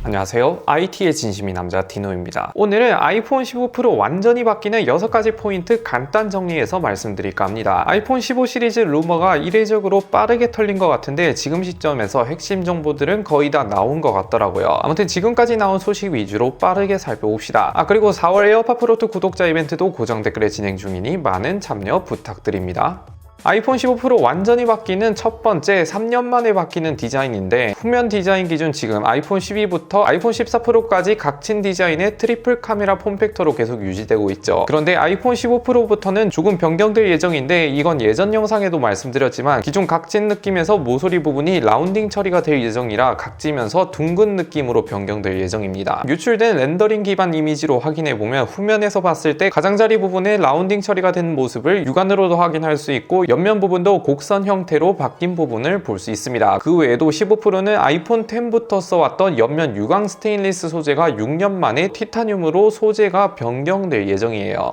안녕하세요. IT의 진심인 남자 디노입니다. 오늘은 아이폰 15 프로 완전히 바뀌는 6가지 포인트 간단 정리해서 말씀드릴까 합니다. 아이폰 15 시리즈 루머가 이례적으로 빠르게 털린 것 같은데 지금 시점에서 핵심 정보들은 거의 다 나온 것 같더라고요. 아무튼 지금까지 나온 소식 위주로 빠르게 살펴봅시다. 그리고 4월 에어팟 프로2 구독자 이벤트도 고정 댓글에 진행 중이니 많은 참여 부탁드립니다. 아이폰 15 프로 완전히 바뀌는 첫 번째 3년 만에 바뀌는 디자인인데, 후면 디자인 기준 지금 아이폰 12부터 아이폰 14 프로까지 각진 디자인의 트리플 카메라 폼팩터로 계속 유지되고 있죠. 그런데 아이폰 15 프로부터는 조금 변경될 예정인데, 이건 예전 영상에도 말씀드렸지만 기존 각진 느낌에서 모서리 부분이 라운딩 처리가 될 예정이라 각지면서 둥근 느낌으로 변경될 예정입니다. 유출된 렌더링 기반 이미지로 확인해보면 후면에서 봤을 때 가장자리 부분에 라운딩 처리가 된 모습을 육안으로도 확인할 수 있고, 옆면 부분도 곡선 형태로 바뀐 부분을 볼 수 있습니다. 그 외에도 15 프로는 아이폰 10부터 써왔던 옆면 유광 스테인리스 소재가 6년 만에 티타늄으로 소재가 변경될 예정이에요.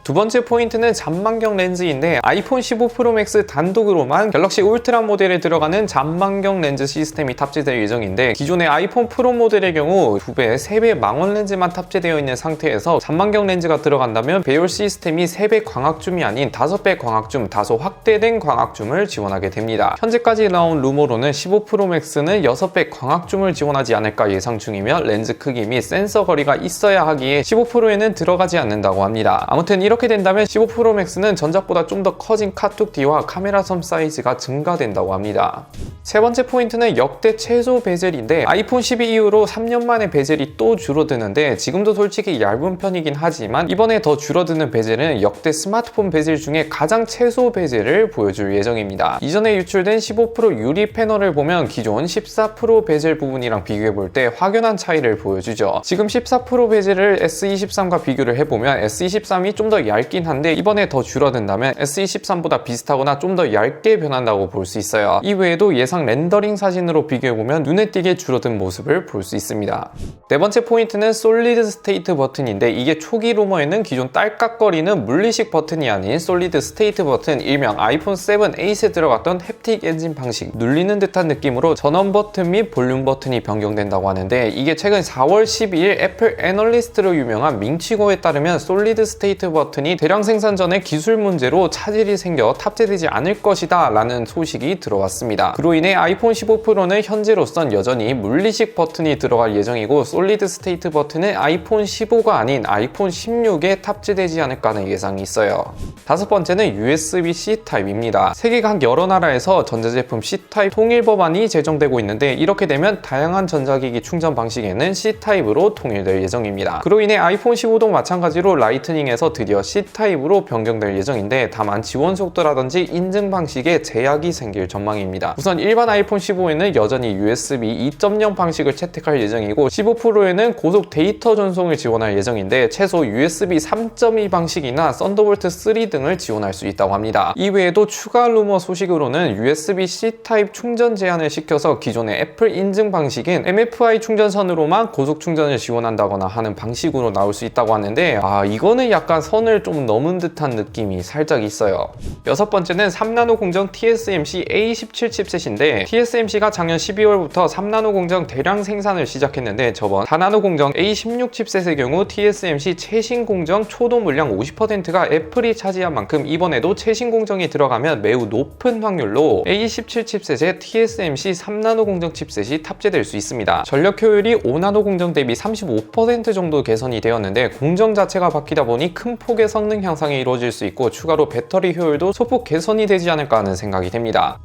두 번째 포인트는 잔망경 렌즈인데, 아이폰 15 프로 맥스 단독으로만 갤럭시 울트라 모델에 들어가는 잔망경 렌즈 시스템이 탑재될 예정인데, 기존의 아이폰 프로 모델의 경우 2배, 3배 망원 렌즈만 탑재되어 있는 상태에서 잔망경 렌즈가 들어간다면 배열 시스템이 3배 광학줌이 아닌 5배 광학줌, 다소 확대된 광학줌을 지원하게 됩니다. 현재까지 나온 루머로는 15 프로 맥스는 6배 광학줌을 지원하지 않을까 예상 중이며, 렌즈 크기 및 센서 거리가 있어야 하기에 15 프로에는 들어가지 않는다고 합니다. 아무튼 이렇게 된다면 15 프로 맥스는 전작보다 좀 더 커진 카툭 D와 카메라 섬 사이즈가 증가된다고 합니다. 세 번째 포인트는 역대 최소 베젤인데, 아이폰 12 이후로 3년 만에 베젤이 또 줄어드는데, 지금도 솔직히 얇은 편이긴 하지만 이번에 더 줄어드는 베젤은 역대 스마트폰 베젤 중에 가장 최소 베젤을 보여줄 예정입니다. 이전에 유출된 15 프로 유리 패널을 보면 기존 14 프로 베젤 부분이랑 비교해볼 때 확연한 차이를 보여주죠. 지금 14 프로 베젤을 S23과 비교를 해보면 S23이 좀 더 얇긴 한데, 이번에 더 줄어든다면 S23보다 비슷하거나 좀 더 얇게 변한다고 볼 수 있어요. 이 외에도 예상 렌더링 사진으로 비교해보면 눈에 띄게 줄어든 모습을 볼 수 있습니다. 네 번째 포인트는 솔리드 스테이트 버튼인데, 이게 초기 루머에는 기존 딸깍거리는 물리식 버튼이 아닌 솔리드 스테이트 버튼, 일명 아이폰 7, 8에 들어갔던 햅틱 엔진 방식, 눌리는 듯한 느낌으로 전원 버튼 및 볼륨 버튼이 변경된다고 하는데, 이게 최근 4월 12일 애플 애널리스트로 유명한 밍치고에 따르면 솔리드 스테이트 버튼이 대량 생산 전에 기술 문제로 차질이 생겨 탑재되지 않을 것이다 라는 소식이 들어왔습니다. 그로 인해 아이폰 15 프로는 현재로선 여전히 물리식 버튼이 들어갈 예정이고, 솔리드 스테이트 버튼은 아이폰 15가 아닌 아이폰 16에 탑재되지 않을까 하는 예상이 있어요. 다섯 번째는 USB-C 타입입니다. 세계 각 여러 나라에서 전자제품 C 타입 통일 법안이 제정되고 있는데, 이렇게 되면 다양한 전자기기 충전 방식에는 C 타입으로 통일될 예정입니다. 그로 인해 아이폰 15도 마찬가지로 라이트닝에서 드디어 C 타입으로 변경될 예정인데, 다만 지원 속도라든지 인증 방식에 제약이 생길 전망입니다. 우선 일반 아이폰 15에는 여전히 USB 2.0 방식을 채택할 예정이고, 15 프로에는 고속 데이터 전송을 지원할 예정인데, 최소 USB 3.2 방식이나 썬더볼트 3 등을 지원할 수 있다고 합니다. 이외에도 추가 루머 소식으로는 USB-C 타입 충전 제한을 시켜서 기존의 애플 인증 방식인 MFI 충전선으로만 고속 충전을 지원한다거나 하는 방식으로 나올 수 있다고 하는데, 이거는 약간 선을 좀 넘은 듯한 느낌이 살짝 있어요. 여섯 번째는 3나노 공정 TSMC A17 칩셋인데, TSMC가 작년 12월부터 3나노 공정 대량 생산을 시작했는데, 저번 4나노 공정 A16 칩셋의 경우 TSMC 최신 공정 초도 물량 50%가 애플이 차지한 만큼 이번에도 최신 공정이 들어가면 매우 높은 확률로 A17 칩셋에 TSMC 3나노 공정 칩셋이 탑재될 수 있습니다. 전력 효율이 5나노 공정 대비 35% 정도 개선이 되었는데, 공정 자체가 바뀌다 보니 큰 폭의 성능 향상이 이루어질 수 있고, 추가로 배터리 효율도 소폭 개선이 되지 않을까 하는 생각이 됩니다.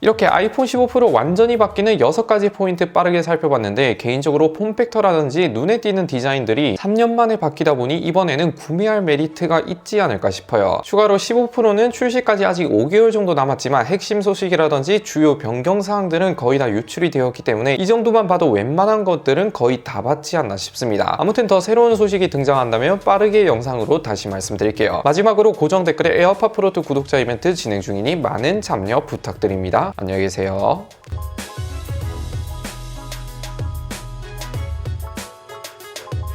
이렇게 아이폰 15 프로 완전히 바뀌는 6가지 포인트 빠르게 살펴봤는데, 개인적으로 폼팩터라든지 눈에 띄는 디자인들이 3년 만에 바뀌다 보니 이번에는 구매할 메리트가 있지 않을까 싶어요. 추가로 15 프로는 출시까지 아직 5개월 정도 남았지만 핵심 소식이라든지 주요 변경 사항들은 거의 다 유출이 되었기 때문에 이 정도만 봐도 웬만한 것들은 거의 다 받지 않나 싶습니다. 아무튼 더 새로운 소식이 등장한다면 빠르게 영상으로 다시 말씀드릴게요. 마지막으로 고정 댓글에 에어팟 프로2 구독자 이벤트 진행 중이니 많은 참여 부탁드립니다. 안녕히 계세요.